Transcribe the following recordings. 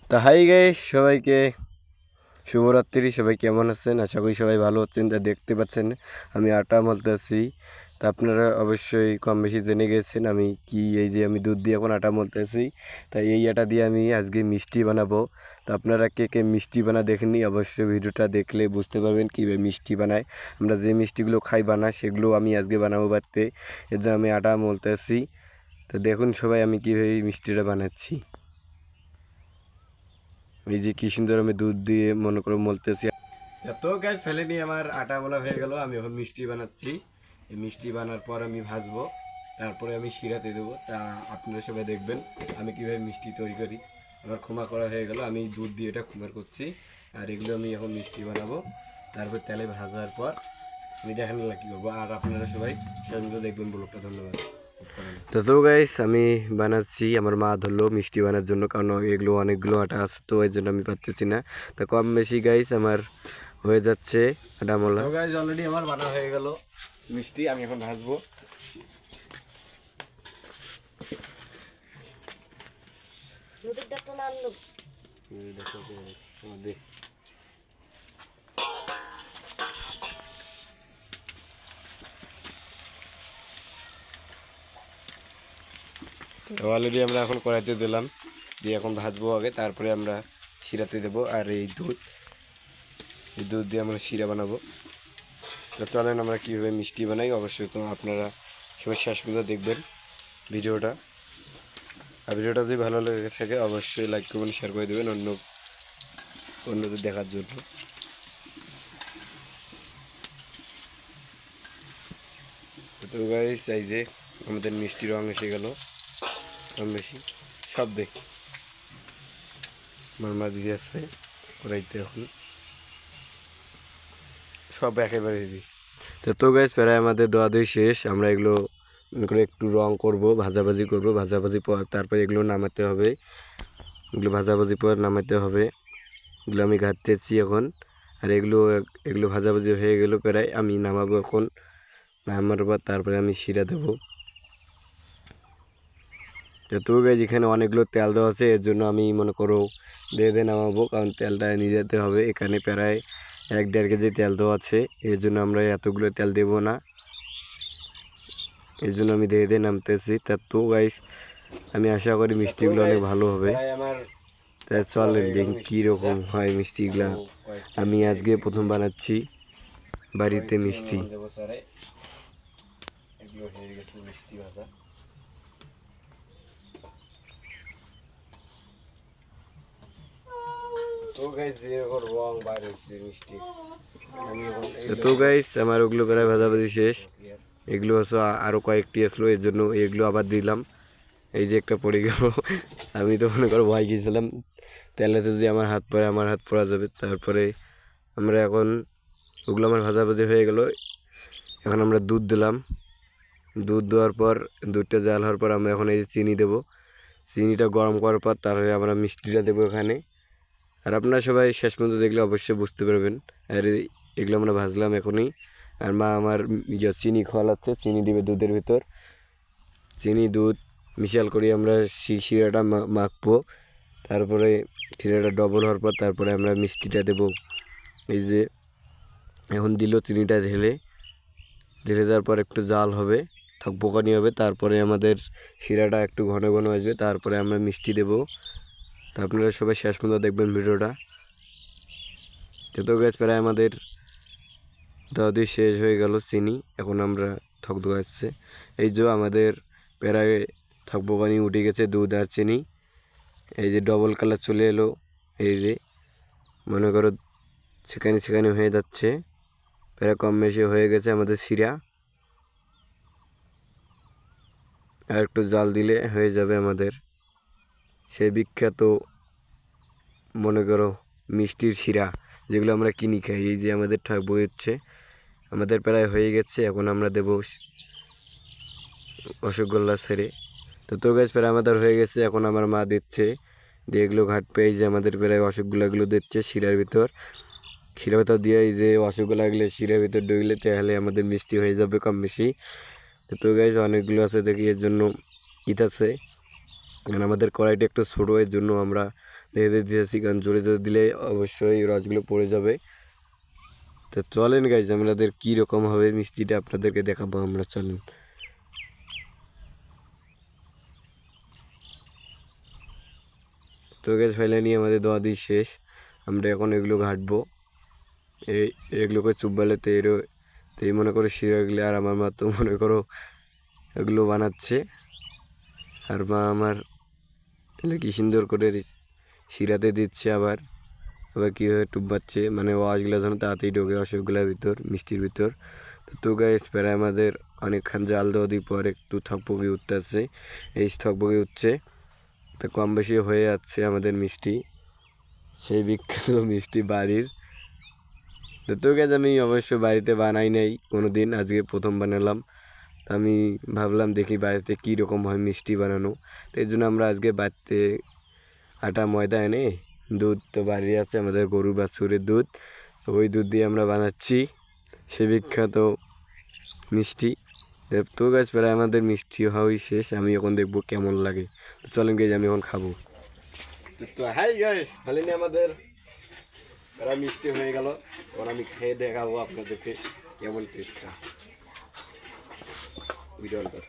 তা hi guys, সবাইকে শুভরাত্রি। সবাই কেমন আছেন? আশা করি সবাই ভালো আছেন। তা দেখতে পাচ্ছেন আমি আটা মলতে আছি। তা আপনারা অবশ্যই কম বেশি জেনে গেছেন আমি কি এই যে আমি দুধ দিয়ে এখন আটা মলতে আছি। তাই এই আটা দিয়ে আমি আজকে মিষ্টি বানাবো। তা আপনারা কে কে মিষ্টি বানা দেখেননি, অবশ্যই ভিডিওটা দেখলে বুঝতে পারবেন কীভাবে মিষ্টি বানায়। আমরা যে মিষ্টিগুলো খাই বানাই সেগুলো আমি আজকে বানাবো বাড়িতে। এর জন্য আমি আটা মলতে আছি। তো দেখুন সবাই আমি কীভাবে মিষ্টিটা বানাচ্ছি। এই যে কি সুন্দর আমি দুধ দিয়ে মনে করে মলতেছি। এত গ্যাস ফেলে নিয়ে আমার আটা মোলা হয়ে গেল। আমি এখন মিষ্টি বানাচ্ছি। এই মিষ্টি বানার পর আমি ভাজবো, তারপরে আমি শিরাতে দেবো। তা আপনারা সবাই দেখবেন আমি কীভাবে মিষ্টি তৈরি করি। আমার ক্ষমা করা হয়ে গেল, আমি দুধ দিয়ে এটা ক্ষমার করছি। আর এগুলো আমি এখন মিষ্টি বানাবো, তারপর তেলে ভাজার পর আমি দেখানো কী করবো। আর আপনারা সবাই সেগুলো দেখবেন ব্লগটা। ধন্যবাদ। তো গাইস আমি বানাচ্ছি, আমার মা ধরলো মিষ্টি বানার জন্য, কারণ এগুলো অনেকগুলো আটা আছে, তো এই জন্য আমি পারতেছি না। তো কম বেশি গাইস আমার হয়ে যাচ্ছে আটা মোলা। তো গাইস অলরেডি আমার বানা হয়ে গেল মিষ্টি, আমি এখন ভাজবো। অলরেডি আমরা এখন কড়াইতে দিলাম, দিয়ে এখন ভাজবো আগে, তারপরে আমরা শিরাতে দেবো। আর এই দুধ দিয়ে আমরা শিরা বানাবো। তো চলেন আমরা কীভাবে মিষ্টি বানাই, অবশ্যই তো আপনারা সবাই শেষ পর্যন্ত দেখবেন ভিডিওটা। আর ভিডিওটা যদি ভালো লেগে থাকে অবশ্যই লাইক করবেন, শেয়ার করে দেবেন অন্যদের দেখার জন্য। তো গাইস এই যে আমাদের মিষ্টি রঙ এসে গেল কম বেশি সব দেখ আমার মা দিয়ে আসছে কড়াইতে, এখন সব একেবারে দিই। তো গাইস প্রায় আমাদের দোয়াদুই শেষ। আমরা এগুলো মনে করে একটু রং করব, ভাজাভাজি করব, ভাজাভাজি পর তারপরে এগুলো নামাতে হবে। এগুলো ভাজাভাজি পর নামাতে হবে। এগুলো আমি ঘাটতেছি এখন। আর এগুলো ভাজাভাজি হয়ে গেল প্রায়, আমি নামাবো এখন। নামার পর তারপরে আমি শিরা দেবো। তো গাইস এখানে অনেকগুলো তেল দেওয়া আছে, এর জন্য আমি মনে করো দিয়ে নামাবো, কারণ তেলটা নিয়ে যেতে হবে। এখানে প্রায় 1-1.5 কেজি তেল দেওয়া আছে, এর জন্য আমরা এতগুলো তেল দেবো না, এর জন্য আমি দিয়ে নামতেছি। তো গাইস আমি আশা করি মিষ্টিগুলো অনেক ভালো হবে। তাই চলেন দেখি কীরকম হয় মিষ্টিগুলা। আমি আজকে প্রথম বানাচ্ছি বাড়িতে মিষ্টি। তো গাইস আমার ওগুলো প্রায় ভাজাভাজি শেষ। এগুলো হচ্ছে আরও কয়েকটি আসলো, এর জন্য এগুলো আবার দিলাম। এই যে একটা পড়ে গেল, আমি তো মনে করো ভয় গিয়েছিলাম তেলেতে যদি আমার হাত পড়ে, আমার হাত পড়া যাবে। তারপরে আমরা এখন ওগুলো আমার ভাজাভাজি হয়ে গেল। এখন আমরা দুধ দিলাম, দুধ দেওয়ার পর দুধটা জাল হওয়ার পর আমরা এখন এই যে চিনি দেবো। চিনিটা গরম করার পর তারপরে আমরা মিষ্টিটা দেবো এখানে। আর আপনারা সবাই শেষ পর্যন্ত দেখলে অবশ্যই বুঝতে পারবেন। আর এগুলো আমরা ভাজলাম এখনই। আর মা আমার চিনি খোয়ালাচ্ছে, চিনি দিবে দুধের ভিতর। চিনি দুধ মিশাল করি আমরা শিরাটা মাখবো। তারপরে শিরাটা ডবল হওয়ার পর তারপরে আমরা মিষ্টিটা দেবো। এই যে এখন দিল চিনিটা ঢেলে দেওয়ার পর একটু জাল হবে, থকবকানি হবে, তারপরে আমাদের শিরাটা একটু ঘন ঘন আসবে, তারপরে আমরা মিষ্টি দেবো। তা আপনারা সবাই শেষ পর্যন্ত দেখবেন ভিডিওটা। তো গাছ প্রায় আমাদের দাদি শেষ হয়ে গেল চিনি, এখন আমরা থকথক আসছে। এই যে আমাদের প্রায় থকবকানি উঠে গেছে দুধ আর চিনি। এই যে ডবল কালার চলে এলো, এই যে মনে করো সেখানে হয়ে যাচ্ছে, প্রায় কম বেশি হয়ে গেছে আমাদের শিরা। আর একটু জাল দিলে হয়ে যাবে আমাদের সেই বিখ্যাত মনে করো মিষ্টির শিরা, যেগুলো আমরা কিনি খাই। এই যে আমাদের ঠাক বইচ্ছে, আমাদের প্রায় হয়ে গেছে। এখন আমরা দেবো রসগোল্লা ছেড়ে। তো গাছ প্রায় আমাদের হয়ে গেছে, এখন আমার মা দিচ্ছে, দিয়ে এগুলো ঘাট পেয়ে যে আমাদের প্রায় রসগোল্লাগুলো দিচ্ছে শিরার ভিতর দিয়ে। এই যে রসগোল্লাগুলো শিরার ভিতর ঢুকলে তাহলে আমাদের মিষ্টি হয়ে যাবে কম বেশি। তো গাছ অনেকগুলো আছে দেখি, এর জন্য আছে, কারণ আমাদের কড়াইটা একটু ছোটো, এর জন্য আমরা দেখে দিয়েছি, কারণ জোরে জোরে দিলে অবশ্যই রসগুলো পড়ে যাবে। তো চলেন গাইজ আমাদের কীরকম হবে মিষ্টিটা আপনাদেরকে দেখাবো আমরা, চলেন। তো গাইজ ফাইনালি আমাদের দোয়া দিই শেষ, আমরা এখন এগুলো ঘাটবো। এগুলোকে চুপবালে তেই মনে করো শিরাগুলি, আর আমার মা তো মনে করো এগুলো বানাচ্ছে, আর মা আমার কি সুন্দর করে শিরাতে দিচ্ছে, আবার কীভাবে টুবাচ্ছে, মানে ওয়াশগুলো যেন তাড়াতাড়ি ঢোকে অসুখগুলোর ভিতর, মিষ্টির ভিতর। তো গাইস প্রায় আমাদের অনেকক্ষণ জাল দেওয়া দিয়ে পর একটু থকপকি উঠতে আসছে, এই থকপকি উঠছে, তো কম বেশি হয়ে যাচ্ছে আমাদের মিষ্টি, সেই বিখ্যাত মিষ্টি বাড়ির। তো গাইস আমি অবশ্য বাড়িতে বানাই নাই কোনো দিন, আজকে প্রথম বানালাম। আমি ভাবলাম দেখি বাড়িতে কীরকম হয় মিষ্টি বানানো, তো এই জন্য আমরা আজকে বাড়িতে আটা ময়দা এনে দুধ তো বাড়ি আছে আমাদের গরু বাছুরের দুধ, তো ওই দুধ দিয়ে আমরা বানাচ্ছি সে বিখ্যাত মিষ্টি। তো গাছ প্রায় আমাদের মিষ্টি হওয়াই শেষ, আমি এখন দেখবো কেমন লাগে। তো চলেন গাইজ আমি এখন খাবো। তো হাই গাইস ফাইনালি আমাদের প্রায় মিষ্টি হয়ে গেল, এখন আমি খেয়ে দেখাবো আপনাদেরকে কেমন টেস্টটা। ভিডিও কর।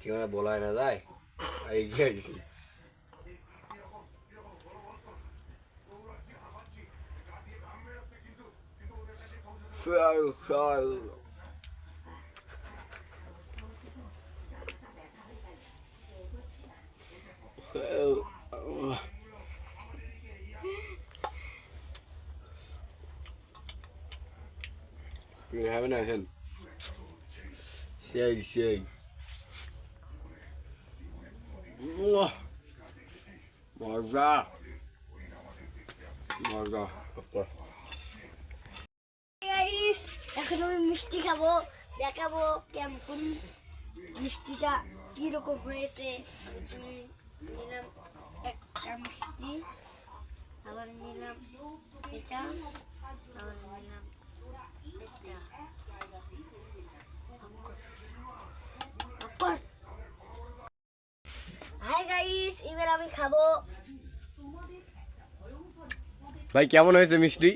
ঠিকানা বলায় না যায়, এগিয়ে গেছি। You having a hand? Shake. মজা। এখন আমি মিষ্টি খাবো, দেখাবো কেমন মিষ্টিটা কিরকম হয়েছে। নিলাম একটা মিষ্টি, আবার নিলাম এটা, আবার নিলাম এটা। হাই গাইস, এবার আমি খাবো। ভাই কেমন হয়েছে মিষ্টি?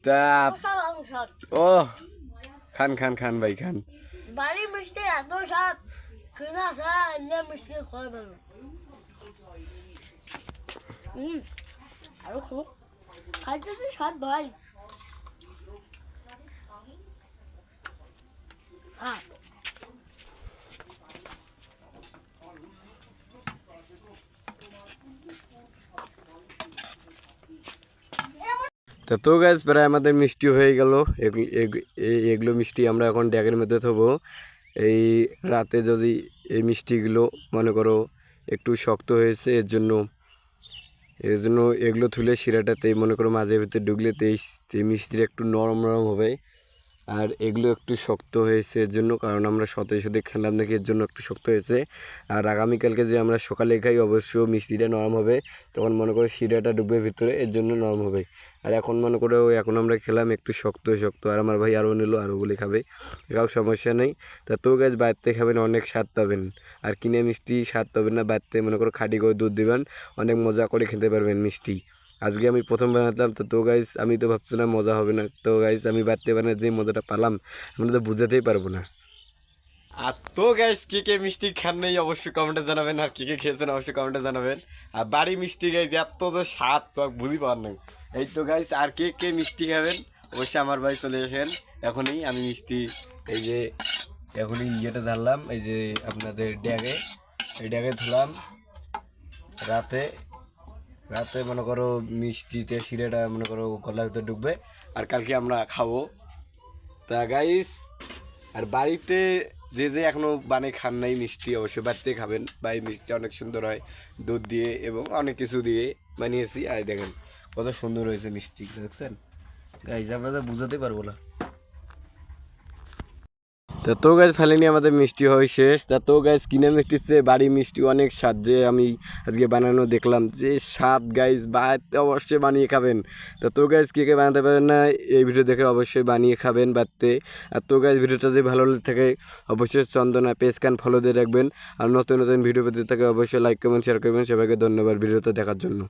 তা ও খান ভাই খান। বাড়ির মিষ্টি এত স্বাদ, কিনা ছাড়া এমনি মিষ্টি খাওয়া ভালো। আরো খাবো, খাইতে তো স্বাদ ভাই। হ্যাঁ তো গাছ প্রায় আমাদের মিষ্টি হয়ে গেল, এগুলো মিষ্টি আমরা এখন ড্যাগের মধ্যে থবো। এই রাতে যদি এই মিষ্টিগুলো মনে করো একটু শক্ত হয়েছে, এর জন্য এগুলো তুলে শিরাটাতেই মনে করো মাঝে ভিতরে ঢুকলে এই মিষ্টিটা একটু নরম হবে। আর এগুলো একটু শক্ত হয়েছে এর জন্য, কারণ আমরা সাথে খেলাম দেখি এর জন্য একটু শক্ত হয়েছে। আর আগামীকালকে যে আমরা সকালে খাই অবশ্য মিষ্টিটা নরম হবে, তখন মনে করো শিরাটা ডুববে ভিতরে, এর জন্য নরম হবে। আর এখন মনে করো এখন আমরা খেলাম একটু শক্ত, আর আমার ভাই আরও নিল, আরও বলে খাবে, এটাও সমস্যা নেই। তো গাছ বাড়িতে খাবেন অনেক স্বাদ পাবেন, আর কিনে মিষ্টি স্বাদ পাবেন না, বাড়িতে মনে করো খাঁটি করে দুধ দিবেন, অনেক মজা করে খেতে পারবেন মিষ্টি। আজকে আমি প্রথম বানাতাম, তো গাইস আমি তো ভাবছিলাম মজা হবে না, তো গাইস আমি বাড়িতে বানাই যে মজাটা পেলাম আমরা তো বুঝাতেই পারবো না। আর তো গাইস কে মিষ্টি খান নেই অবশ্যই কমেন্টে জানাবেন, আর কে খেয়েছেন অবশ্যই কমেন্টে জানাবেন। আর বাড়ি মিষ্টি গাইস এত যে স্বাদ তো বুঝি পাওয়ার নেই। এই তো গাইস আর কে মিষ্টি খাবেন অবশ্যই আমার ভাই চলে আসেন এখনই। আমি মিষ্টি এই যে এখনই ইয়েটা ধরলাম, এই যে আপনাদের এই ড্যাগে ধুলাম রাতে মনে করো মিষ্টিতে শিরাটা মনে করো গলার ভিতরে ঢুকবে, আর কালকে আমরা খাবো। তা গাইস আর বাড়িতে যে এখনও বানিয়ে খান নাই মিষ্টি অবশ্যই বাড়িতে খাবেন, বা এই মিষ্টি অনেক সুন্দর হয় দুধ দিয়ে এবং অনেক কিছু দিয়ে বানিয়েছি। আর দেখেন কত সুন্দর হয়েছে মিষ্টি, দেখছেন গাইস আপনাদের বুঝাতে পারবো না। তো গাছ ফেলেনি আমাদের মিষ্টি হয় শেষ। তো গাছ কিনে মিষ্টির চেয়ে বাড়ি মিষ্টি অনেক স্বাদ, যে আমি আজকে বানানো দেখলাম যে স্বাদ গাইজ, বাড়িতে অবশ্যই বানিয়ে খাবেন। তো গাছ কে কে বানাতে পারেন না এই ভিডিও দেখে অবশ্যই বানিয়ে খাবেন বাড়িতে। আর তো গাছ ভিডিওটা যদি ভালো লেগে থাকে অবশ্যই চন্দনা পেজকান ফলো দিয়ে রাখবেন। আর নতুন নতুন ভিডিও পেতে থাকে অবশ্যই লাইক কমেন্ট শেয়ার করবেন। সবাইকে ধন্যবাদ ভিডিওটা দেখার জন্য।